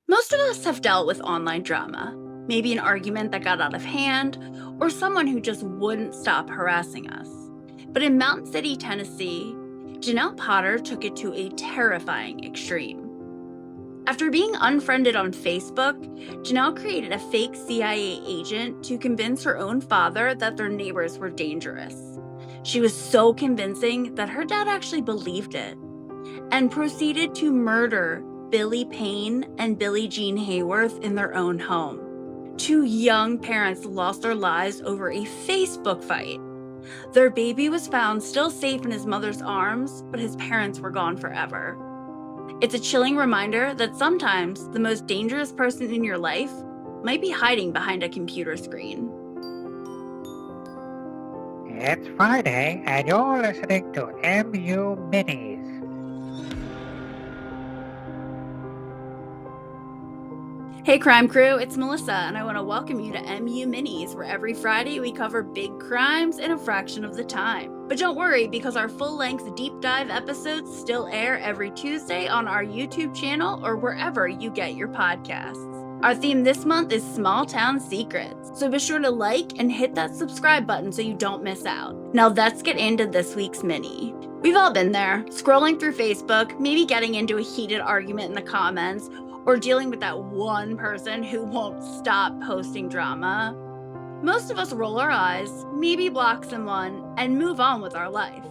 Most of us have dealt with online drama, maybe an argument that got out of hand, or someone who just wouldn't stop harassing us. But in Mountain City, Tennessee, Janelle Potter took it to a terrifying extreme. After being unfriended on Facebook, Janelle created a fake CIA agent to convince her own father that their neighbors were dangerous. She was so convincing that her dad actually believed it and proceeded to murder Billie Payne and Billie Jean Hayworth in their own home. Two young parents lost their lives over a Facebook fight. Their baby was found still safe in his mother's arms, but his parents were gone forever. It's a chilling reminder that sometimes the most dangerous person in your life might be hiding behind a computer screen. It's Friday, and you're listening to MU Minis. Hey crime crew, it's Melissa, and I want to welcome you to MU Minis, where every Friday we cover big crimes in a fraction of the time. But don't worry, because our full-length deep dive episodes still air every Tuesday on our YouTube channel or wherever you get your podcasts. Our theme this month is Small Town Secrets, so be sure to like and hit that subscribe button so you don't miss out. Now let's get into this week's mini. We've all been there, scrolling through Facebook, maybe getting into a heated argument in the comments, or dealing with that one person who won't stop posting drama. Most of us roll our eyes, maybe block someone, and move on with our life.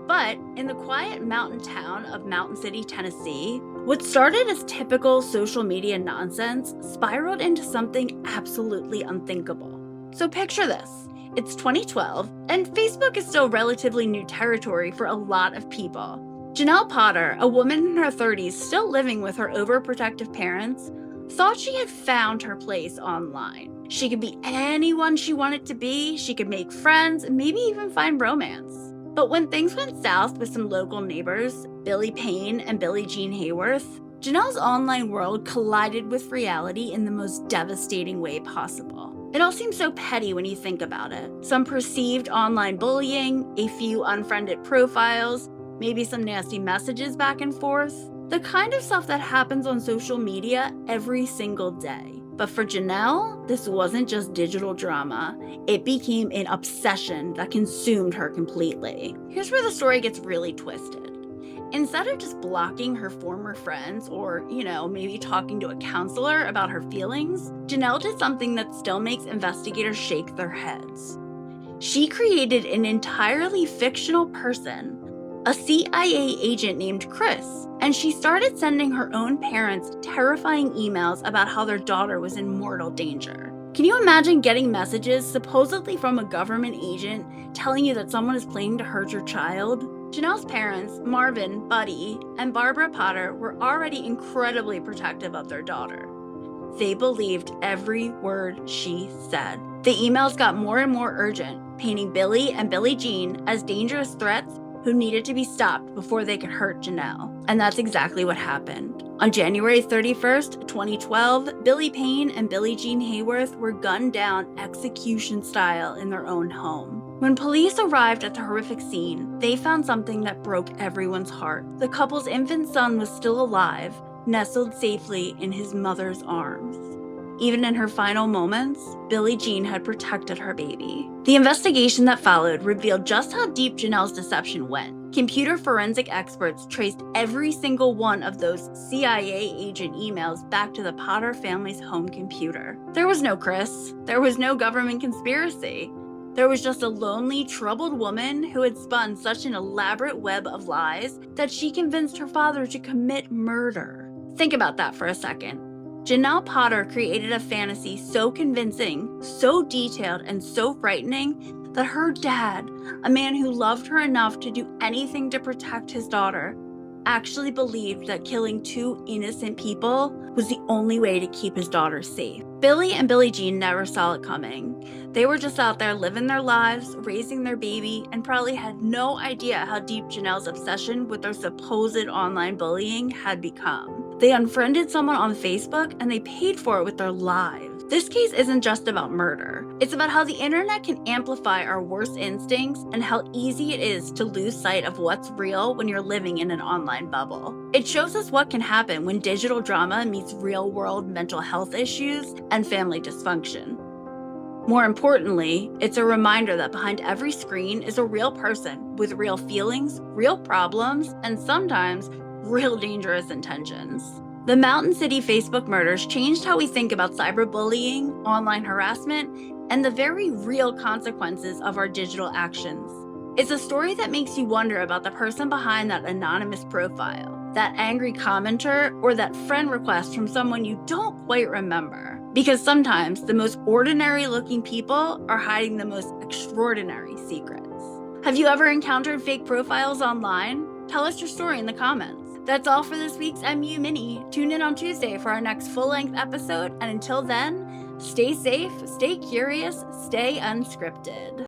But in the quiet mountain town of Mountain City, Tennessee, what started as typical social media nonsense spiraled into something absolutely unthinkable. So picture this. It's 2012, and Facebook is still relatively new territory for a lot of people. Janelle Potter, a woman in her 30s still living with her overprotective parents, thought she had found her place online. She could be anyone she wanted to be, she could make friends, and maybe even find romance. But when things went south with some local neighbors, Billie Payne and Billie Jean Hayworth, Janelle's online world collided with reality in the most devastating way possible. It all seems so petty when you think about it. Some perceived online bullying, a few unfriended profiles, maybe some nasty messages back and forth. The kind of stuff that happens on social media every single day. But for Janelle, this wasn't just digital drama. It became an obsession that consumed her completely. Here's where the story gets really twisted. Instead of just blocking her former friends or, maybe talking to a counselor about her feelings, Janelle did something that still makes investigators shake their heads. She created an entirely fictional person, a CIA agent named Chris, and she started sending her own parents terrifying emails about how their daughter was in mortal danger. Can you imagine getting messages supposedly from a government agent telling you that someone is planning to hurt your child? Janelle's parents, Marvin, Buddy, and Barbara Potter, were already incredibly protective of their daughter. They believed every word she said. The emails got more and more urgent, painting Billie and Billie Jean as dangerous threats who needed to be stopped before they could hurt Janelle. And that's exactly what happened. On January 31st, 2012, Billie Payne and Billie Jean Hayworth were gunned down execution style in their own home. When police arrived at the horrific scene, they found something that broke everyone's heart. The couple's infant son was still alive, nestled safely in his mother's arms. Even in her final moments, Billie Jean had protected her baby. The investigation that followed revealed just how deep Janelle's deception went. Computer forensic experts traced every single one of those CIA agent emails back to the Potter family's home computer. There was no Chris. There was no government conspiracy. There was just a lonely, troubled woman who had spun such an elaborate web of lies that she convinced her father to commit murder. Think about that for a second. Janelle Potter created a fantasy so convincing, so detailed, and so frightening that her dad, a man who loved her enough to do anything to protect his daughter, actually believed that killing two innocent people was the only way to keep his daughter safe. Billie and Billie Jean never saw it coming. They were just out there living their lives, raising their baby, and probably had no idea how deep Janelle's obsession with their supposed online bullying had become. They unfriended someone on Facebook and they paid for it with their lives. This case isn't just about murder. It's about how the internet can amplify our worst instincts and how easy it is to lose sight of what's real when you're living in an online bubble. It shows us what can happen when digital drama meets real-world mental health issues and family dysfunction. More importantly, it's a reminder that behind every screen is a real person with real feelings, real problems, and sometimes real dangerous intentions. The Mountain City Facebook murders changed how we think about cyberbullying, online harassment, and the very real consequences of our digital actions. It's a story that makes you wonder about the person behind that anonymous profile, that angry commenter, or that friend request from someone you don't quite remember. Because sometimes the most ordinary-looking people are hiding the most extraordinary secrets. Have you ever encountered fake profiles online? Tell us your story in the comments. That's all for this week's MU Mini. Tune in on Tuesday for our next full-length episode, and until then, stay safe, stay curious, stay unscripted.